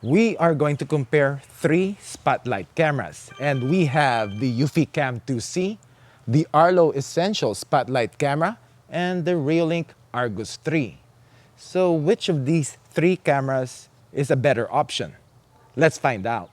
we are going to compare three spotlight cameras. And we have the Eufy Cam 2C, the Arlo Essential Spotlight Camera, and the Reolink Argus 3. So which of these three cameras is a better option? Let's find out.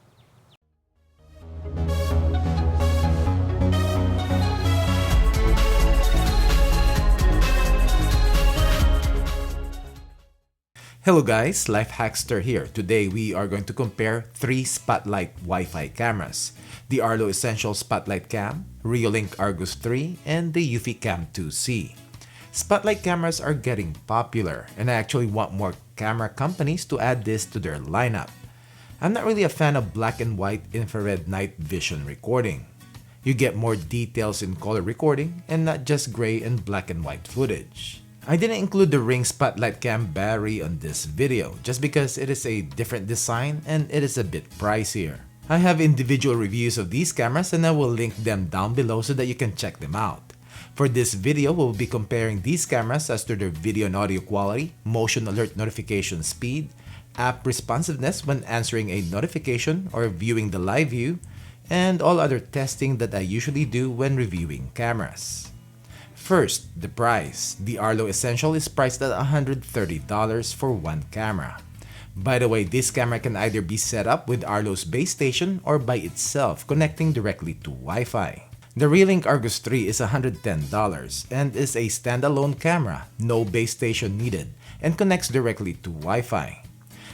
Hello guys, LifeHackster here. Today we are going to compare three Spotlight Wi-Fi cameras. The Arlo Essential Spotlight Cam, Reolink Argus 3, and the Eufy Cam 2C. Spotlight cameras are getting popular, and I actually want more camera companies to add this to their lineup. I'm not really a fan of black and white infrared night vision recording. You get more details in color recording and not just gray and black and white footage. I didn't include the Ring Spotlight Cam battery on this video just because it is a different design and it is a bit pricier. I have individual reviews of these cameras and I will link them down below so that you can check them out. For this video, we'll be comparing these cameras as to their video and audio quality, motion alert notification speed, app responsiveness when answering a notification or viewing the live view, and all other testing that I usually do when reviewing cameras. First, the price. The Arlo Essential is priced at $130 for one camera. By the way, this camera can either be set up with Arlo's base station or by itself connecting directly to Wi-Fi. The Reolink Argus 3 is $110 and is a standalone camera, no base station needed, and connects directly to Wi-Fi.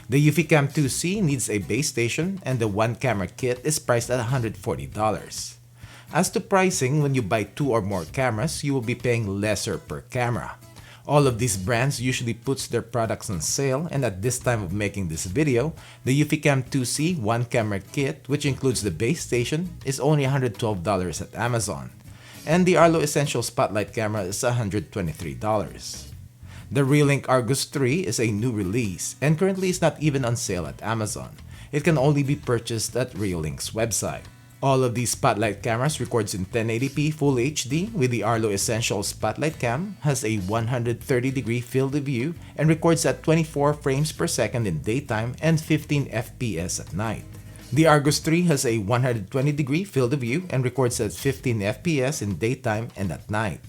The Eufy Cam 2C needs a base station and the one camera kit is priced at $140. As to pricing, when you buy two or more cameras, you will be paying lesser per camera. All of these brands usually puts their products on sale, and at this time of making this video, the Eufy Cam 2C one camera kit, which includes the base station, is only $112 at Amazon, and the Arlo Essential Spotlight camera is $123. The Reolink Argus 3 is a new release and currently is not even on sale at Amazon. It can only be purchased at Reolink's website. All of these Spotlight cameras records in 1080p Full HD, with the Arlo Essential Spotlight Cam has a 130-degree field of view and records at 24 frames per second in daytime and 15 FPS at night. The Argus 3 has a 120-degree field of view and records at 15 FPS in daytime and at night.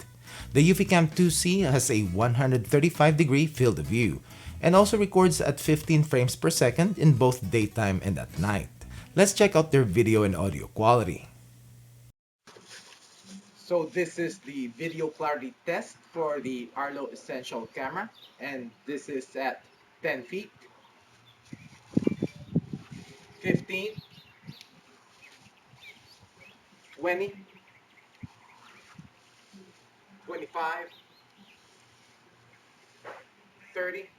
The Eufy Cam 2C has a 135-degree field of view and also records at 15 frames per second in both daytime and at night. Let's check out their video and audio quality. So this is the video clarity test for the Arlo Essential camera, and this is at 10 feet, 15, 20, 25, 30,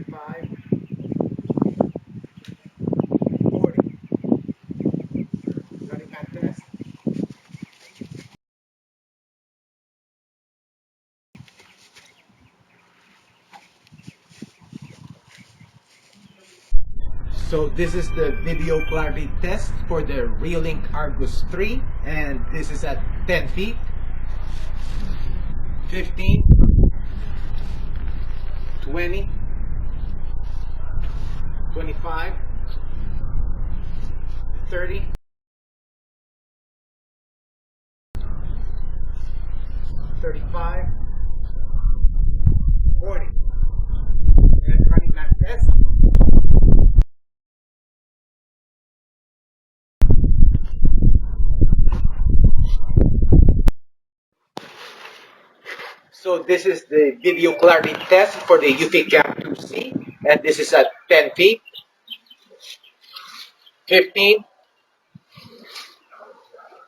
35, 40. Running back test. So this is the video clarity test for the Reolink Argus 3, and this is at 10 feet, 15, 20, 25, 30, 35, 40. And running back test. So this is the video clarity test for the Eufy Cam 2C, and this is at 10 feet, 15,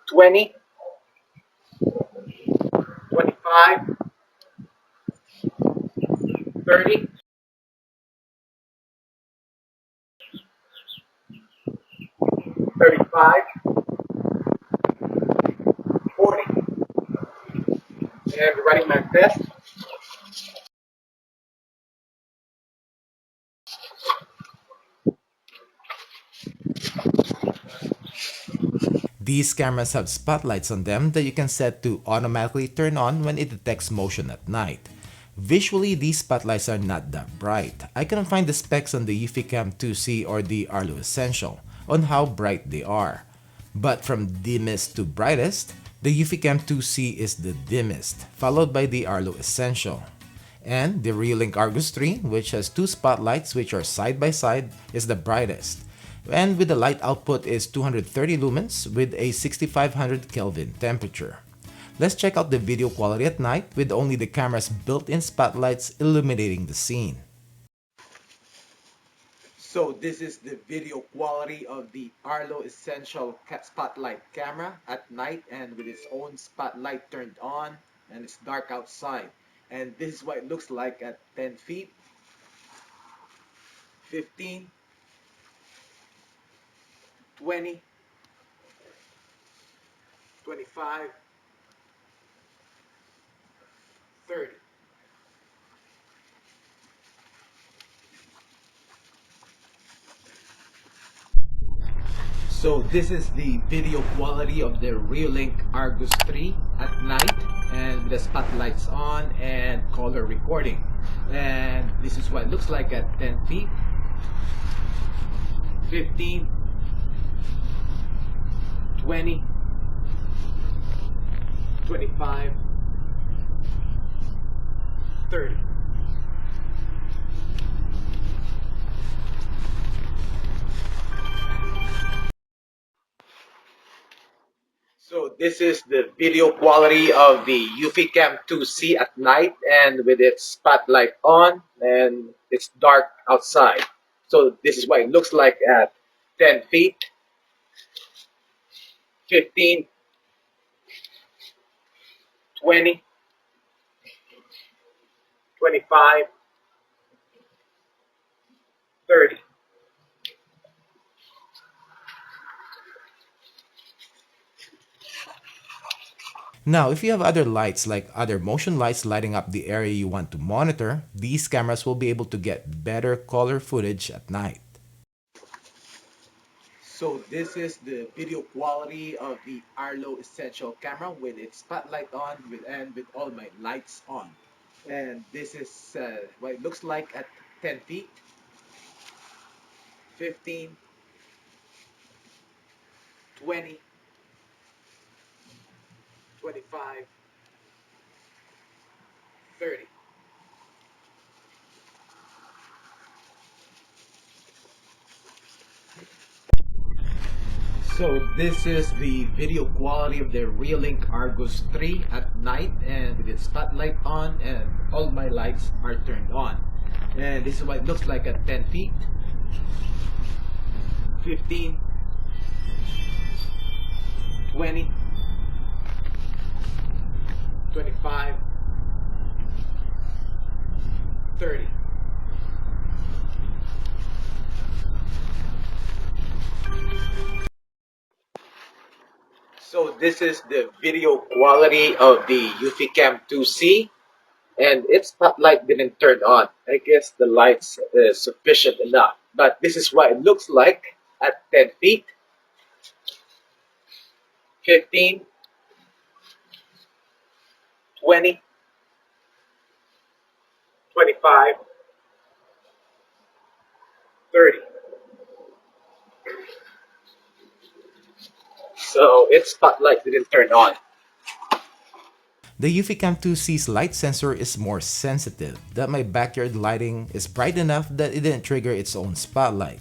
20, 25, 30, 35, 40. And running my test. These cameras have spotlights on them that you can set to automatically turn on when it detects motion at night. Visually, these spotlights are not that bright. I couldn't find the specs on the Eufy Cam 2C or the Arlo Essential on how bright they are. But from dimmest to brightest, the Eufy Cam 2C is the dimmest, followed by the Arlo Essential. And the Reolink Argus 3, which has two spotlights which are side by side, is the brightest. And with the light output is 230 lumens with a 6500 Kelvin temperature. Let's check out the video quality at night with only the camera's built-in spotlights illuminating the scene. So this is the video quality of the Arlo Essential Spotlight Camera at night and with its own spotlight turned on and it's dark outside. And this is what it looks like at 10 feet, 15, 20, 25, 30. So this is the video quality of the Reolink Argus 3 at night and with the spotlights on and color recording. And this is what it looks like at 10 feet, 15, 20, 25, 30. So this is the video quality of the Eufy Cam 2C at night and with its spotlight on and it's dark outside. So this is what it looks like at 10 feet, 15, 20, 25, 30. Now, if you have other lights like other motion lights lighting up the area you want to monitor, these cameras will be able to get better color footage at night. So this is the video quality of the Arlo Essential camera with its spotlight on and with all my lights on. And this is what it looks like at 10 feet, 15, 20, 25, 30. So this is the video quality of the Reolink Argus 3 at night and with its spotlight on and all my lights are turned on. And this is what it looks like at 10 feet, 15, 20, 25, 30. So this is the video quality of the Eufy Cam 2C and its spotlight didn't turn on. I guess the lights is sufficient enough. But this is what it looks like at 10 feet, 15, 20, 25, 30. So its spotlight didn't turn on. The Eufy Cam 2C's light sensor is more sensitive, that my backyard lighting is bright enough that it didn't trigger its own spotlight,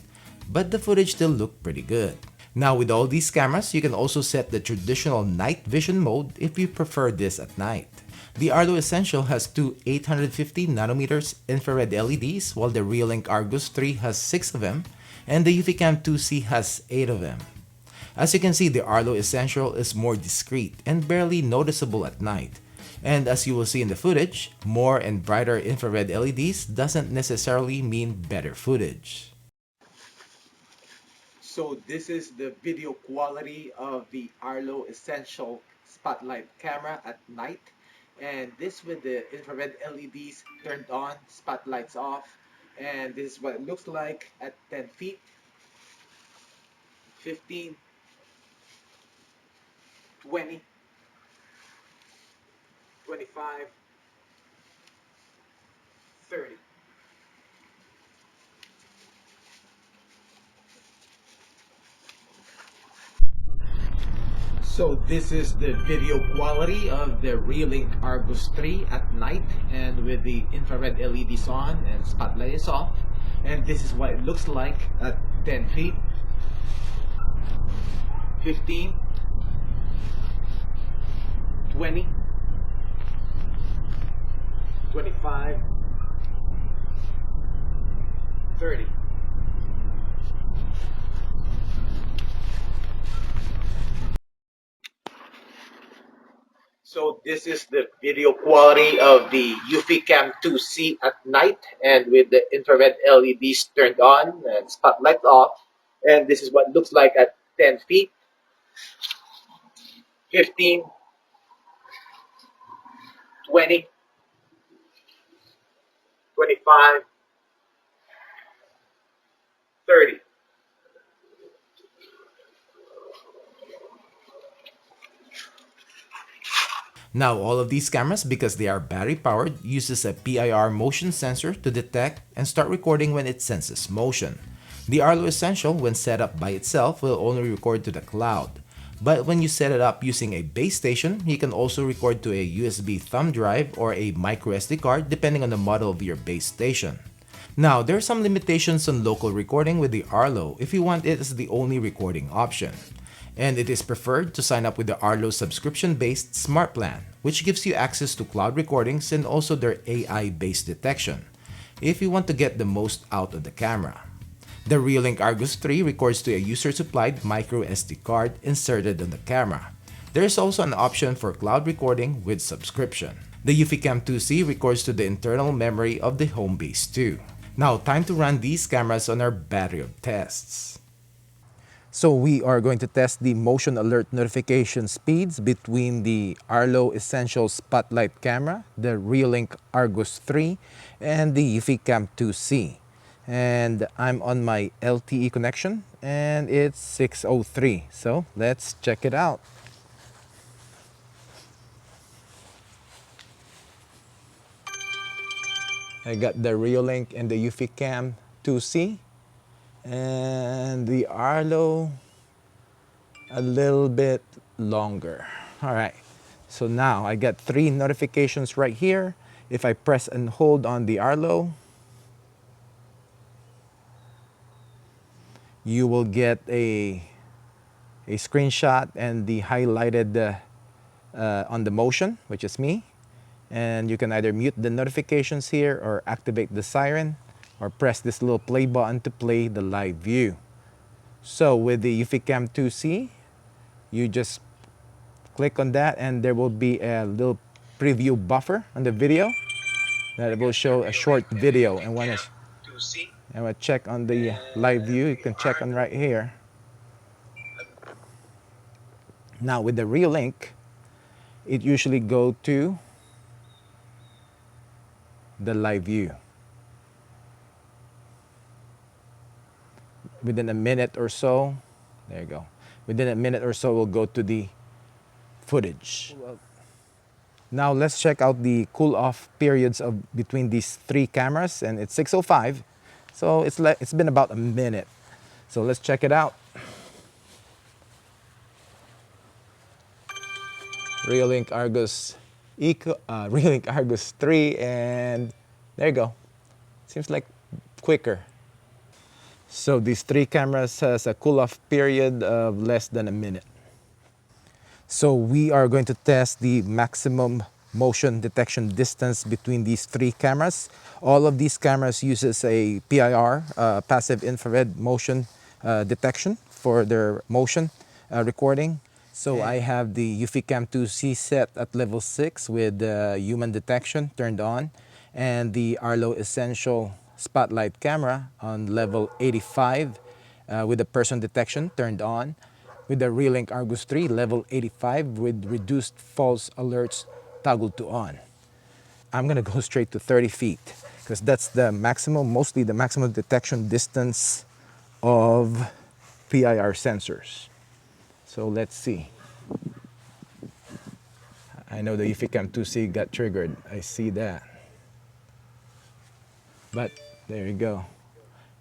but the footage still looked pretty good. Now with all these cameras, you can also set the traditional night vision mode if you prefer this at night. The Arlo Essential has two 850 nanometers infrared LEDs while the Reolink Argus 3 has 6 of them and the Eufy Cam 2C has 8 of them. As you can see, the Arlo Essential is more discreet and barely noticeable at night. And as you will see in the footage, more and brighter infrared LEDs doesn't necessarily mean better footage. So this is the video quality of the Arlo Essential Spotlight camera at night. And this with the infrared LEDs turned on, spotlights off. And this is what it looks like at 10 feet, 15, 20, 25, So this is the video quality of the Reolink Argus 3 at night and with the infrared LEDs on and spotlight is off. And this is what it looks like at 10 feet, 15, 20, 25, 30. So this is the video quality of the Eufy Cam 2C at night and with the infrared LEDs turned on and spotlight off. And this is what it looks like at 10 feet, 15, 20, 25, 30. Now, all of these cameras, because they are battery powered, uses a PIR motion sensor to detect and start recording when it senses motion. The Arlo Essential, when set up by itself, will only record to the cloud. But when you set it up using a base station, you can also record to a USB thumb drive or a micro SD card depending on the model of your base station. Now, there are some limitations on local recording with the Arlo if you want it as the only recording option. And it is preferred to sign up with the Arlo subscription-based Smart Plan, which gives you access to cloud recordings and also their AI-based detection, if you want to get the most out of the camera. The Reolink Argus 3 records to a user-supplied micro SD card inserted on the camera. There is also an option for cloud recording with subscription. The Eufy Cam 2C records to the internal memory of the home base too. Now, time to run these cameras on our battery of tests. So we are going to test the motion alert notification speeds between the Arlo Essential Spotlight Camera, the Reolink Argus 3, and the Eufy Cam 2C. And I'm on my LTE connection and it's 603. So let's check it out. I got the Reolink and the Eufy Cam 2C. And the Arlo a little bit longer. All right, so now I got 3 notifications right here. If I press and hold on the Arlo, you will get a screenshot and the highlighted on the motion, which is me. And you can either mute the notifications here or activate the siren, or press this little play button to play the live view. So with the Eufy Cam 2C, you just click on that and there will be a little preview buffer on the video that will show a short video. And when I check on the live view, you can check on right here. Now with the Reolink, it usually go to the live view. Within a minute or so, there you go. Within a minute or so, we'll go to the footage. Now let's check out the cool-off periods of between these 3 cameras, and it's 6:05, so it's been about a minute. So let's check it out. Reolink Argus Reolink Argus 3, and there you go. Seems like quicker. So these 3 cameras has a cool-off period of less than a minute. So we are going to test the maximum motion detection distance between these 3 cameras. All of these cameras uses a PIR, passive infrared motion detection for their motion recording. So I have the Eufy Cam 2C set at level 6 with human detection turned on, and the Arlo Essential Spotlight Camera on level 85 with the person detection turned on, with the Reolink Argus 3 level 85 with reduced false alerts toggled to on. I'm gonna go straight to 30 feet because that's the maximum, mostly the maximum detection distance of PIR sensors. So let's see. I know the Eufy Cam 2C got triggered. I see that. But there you go.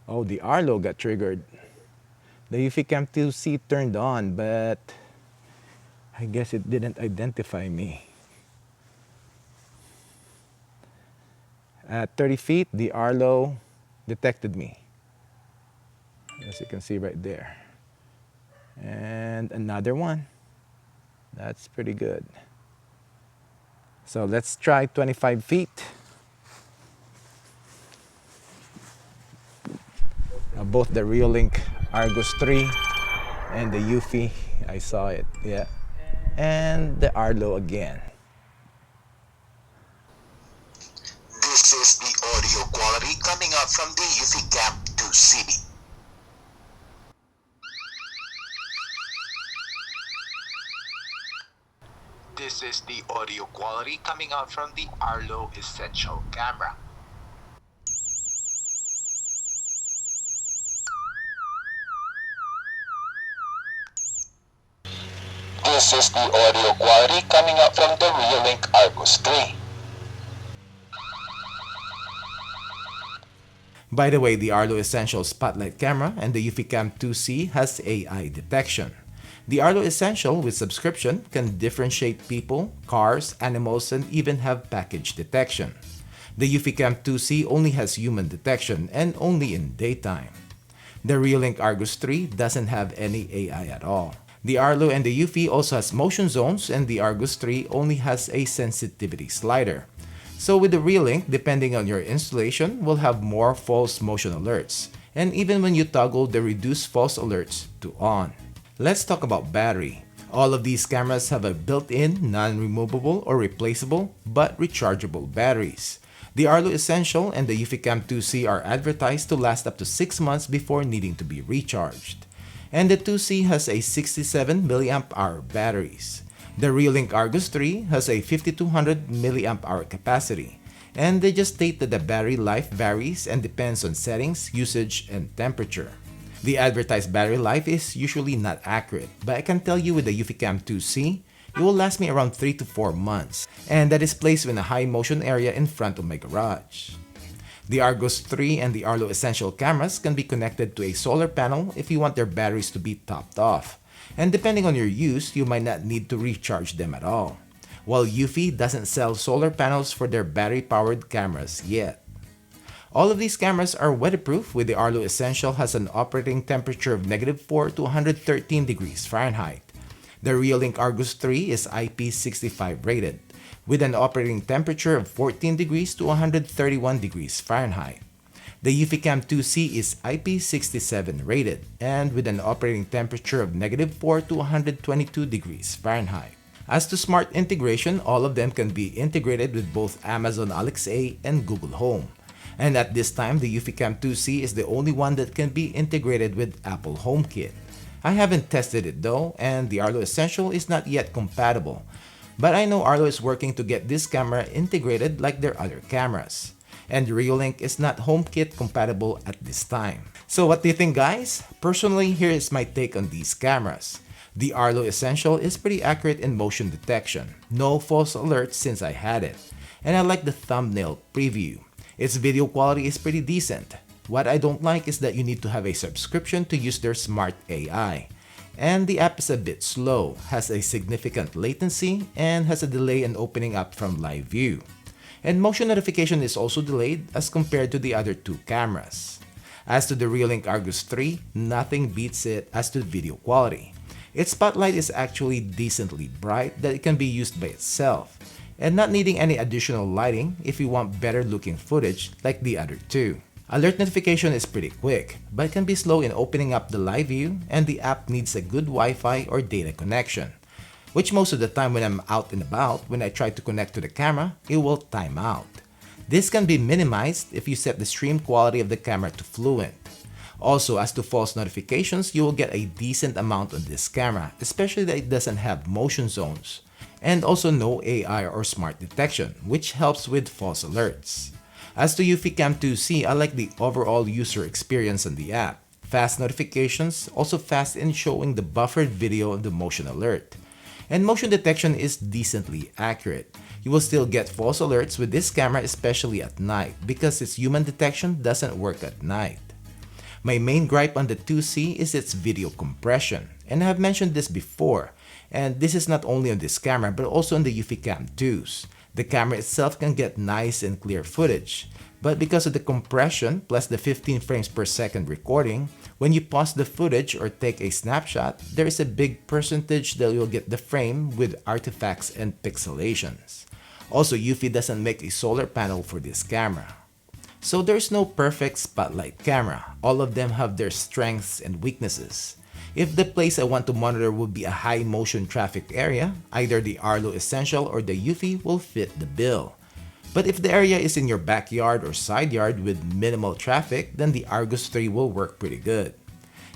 Oh, the Arlo got triggered. The Eufy Cam 2C turned on, but I guess it didn't identify me. At 30 feet, the Arlo detected me, as you can see right there. And another one. That's pretty good. So let's try 25 feet. Both the Reolink Argus 3 and the Eufy, I saw it, yeah. And the Arlo again. This is the audio quality coming out from the Eufy Cam 2C. This is the audio quality coming out from the Arlo Essential Camera. This is the audio quality coming out from the Reolink Argus 3. By the way, the Arlo Essential Spotlight Camera and the Eufy Cam 2C has AI detection. The Arlo Essential with subscription can differentiate people, cars, animals, and even have package detection. The Eufy Cam 2C only has human detection and only in daytime. The Reolink Argus 3 doesn't have any AI at all. The Arlo and the Eufy also has motion zones, and the Argus 3 only has a sensitivity slider. So with the Reolink, depending on your installation, will have more false motion alerts, and even when you toggle the reduce false alerts to on. Let's talk about battery. All of these cameras have a built-in, non-removable or replaceable, but rechargeable batteries. The Arlo Essential and the Eufy Cam 2C are advertised to last up to 6 months before needing to be recharged. And the 2C has a 67 mAh batteries. The Reolink Argus 3 has a 5200 mAh capacity, and they just state that the battery life varies and depends on settings, usage, and temperature. The advertised battery life is usually not accurate, but I can tell you with the Eufy Cam 2C, it will last me around 3 to 4 months, and that is placed in a high motion area in front of my garage. The Argus 3 and the Arlo Essential cameras can be connected to a solar panel if you want their batteries to be topped off. And depending on your use, you might not need to recharge them at all. While Eufy doesn't sell solar panels for their battery-powered cameras yet. All of these cameras are weatherproof, with the Arlo Essential has an operating temperature of -4 to 113 degrees Fahrenheit. The Reolink Argus 3 is IP65 rated, with an operating temperature of 14 degrees to 131 degrees Fahrenheit. The Eufy Cam 2C is IP67 rated and with an operating temperature of -4 to 122 degrees Fahrenheit. As to smart integration, all of them can be integrated with both Amazon Alexa and Google Home. And at this time, the Eufy Cam 2C is the only one that can be integrated with Apple HomeKit. I haven't tested it though, and the Arlo Essential is not yet compatible. But I know Arlo is working to get this camera integrated like their other cameras. And Reolink is not HomeKit compatible at this time. So what do you think, guys? Personally, here is my take on these cameras. The Arlo Essential is pretty accurate in motion detection. No false alerts since I had it. And I like the thumbnail preview. Its video quality is pretty decent. What I don't like is that you need to have a subscription to use their smart AI. And the app is a bit slow, has a significant latency, and has a delay in opening up from live view. And motion notification is also delayed as compared to the other two cameras. As to the Reolink Argus 3, nothing beats it as to video quality. Its spotlight is actually decently bright that it can be used by itself, and not needing any additional lighting if you want better looking footage like the other two. Alert notification is pretty quick, but it can be slow in opening up the live view, and the app needs a good Wi-Fi or data connection, which most of the time when I'm out and about, when I try to connect to the camera, it will time out. This can be minimized if you set the stream quality of the camera to fluent. Also, as to false notifications, you will get a decent amount on this camera, especially that it doesn't have motion zones, and also no AI or smart detection, which helps with false alerts. As to Eufy Cam 2C, I like the overall user experience on the app. Fast notifications, also fast in showing the buffered video of the motion alert. And motion detection is decently accurate. You will still get false alerts with this camera, especially at night, because its human detection doesn't work at night. My main gripe on the 2C is its video compression, and I have mentioned this before, And this is not only on this camera but also on the Eufy Cam 2s. The camera itself can get nice and clear footage, but because of the compression plus the 15 frames per second recording, when you pause the footage or take a snapshot, there is a big percentage that you'll get the frame with artifacts and pixelations. Also, Eufy doesn't make a solar panel for this camera. So there's no perfect spotlight camera. All of them have their strengths and weaknesses. If the place I want to monitor would be a high motion traffic area, either the Arlo Essential or the Eufy will fit the bill. But if the area is in your backyard or side yard with minimal traffic, then the Argus 3 will work pretty good.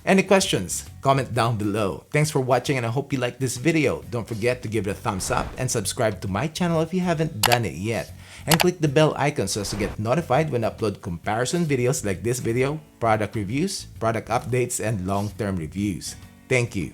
Any questions? Comment down below. Thanks for watching and I hope you liked this video. Don't forget to give it a thumbs up and subscribe to my channel if you haven't done it yet. And click the bell icon so as to get notified when I upload comparison videos like this video, product reviews, product updates, and long-term reviews. Thank you.